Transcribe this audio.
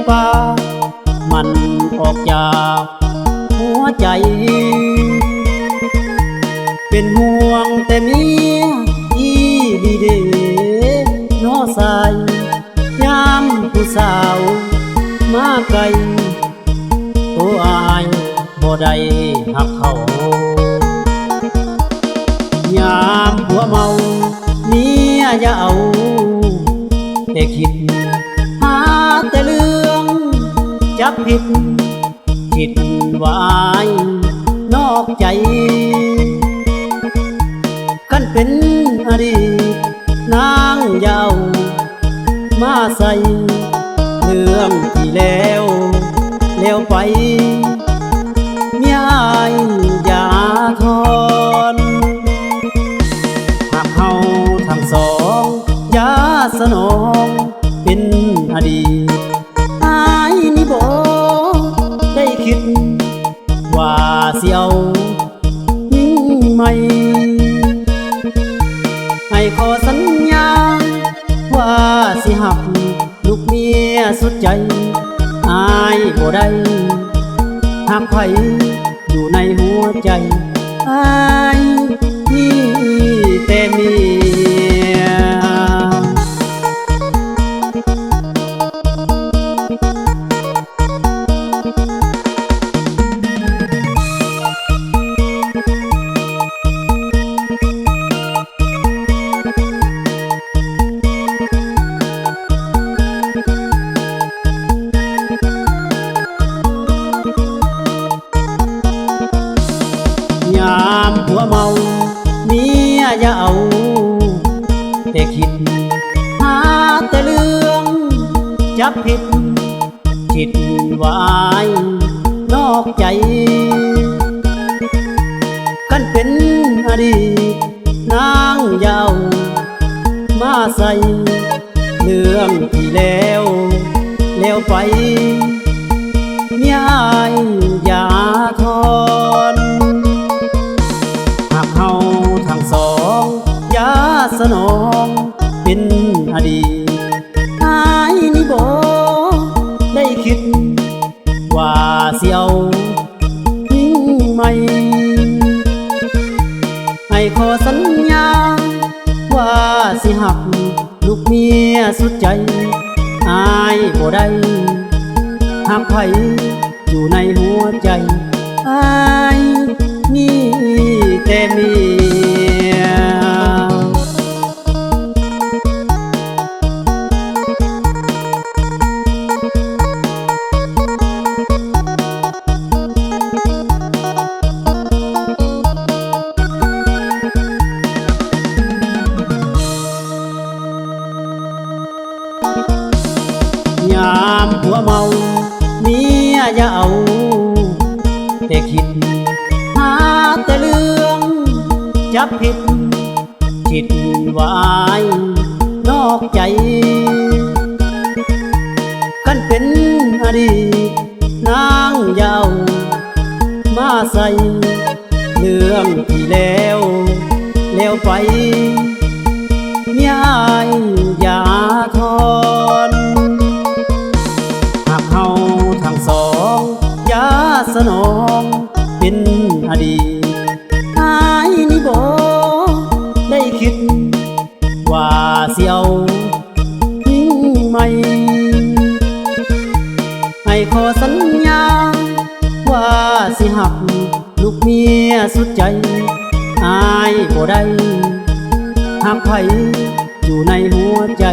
ปากมันออกจากหัวใจเป็นห่วงแต่เมียอีดีเดน้อสายยามผู้สาวมาไกลตัวอายบ่ได้หักเขายามผัวเมาเมียอย่าเอาแต่คิดหาแต่เรื่องจับผิดคิดว่าอายนอกใจกันเป็นอดีตนางยาวมาใส่เรื่องที่แล้วไปเมียอายอย่าทนหากเฮาทั้งสองอย่าสนองเป็นอดีตอายนี่บ่ได้คิดว่าสิเอายิ่งใหม่ให้ขอสัญญาว่าสิหักลูกเมียสุดใจอายบ่ได้หักไผอยู่ในหัวใจอายมีแต่เมียยามผัวเมาเมียอย่าเอาแต่คิดหาแต่เรื่องจับผิดคิดว่าอายนอกใจกันเป็นอดีตนางยาวมาใส่เรื่องที่แล้วไปเมียอายอย่าทนหากเฮาทั้งสองอย่าสนองเป็นอดีตอายนี่บ่ได้คิดว่าสิเอายิ่งใหม่ให้ขอสัญญาว่าสิหักลูกเมียสุดใจอายบ่ได้หักไผอยู่ในหัวใจอายมีแต่เมียยามผัวเมาเมียอย่าเอาแต่คิดหาแต่เรื่องจับผิดคิดว่าอายนอกใจกันเป็นอดีตนางยาวมาใส่เรื่องที่แล้วไปเมียอายอย่าทนหากเฮาทั้งสองอย่าสนองเป็นอดีตอายนี่บ่ได้คิดว่าสิเอายิ่งใหม่ให้ขอสัญญาว่าสิหักลูกเมียสุดใจอายบ่ได้หักไผอยู่ในหัวใจ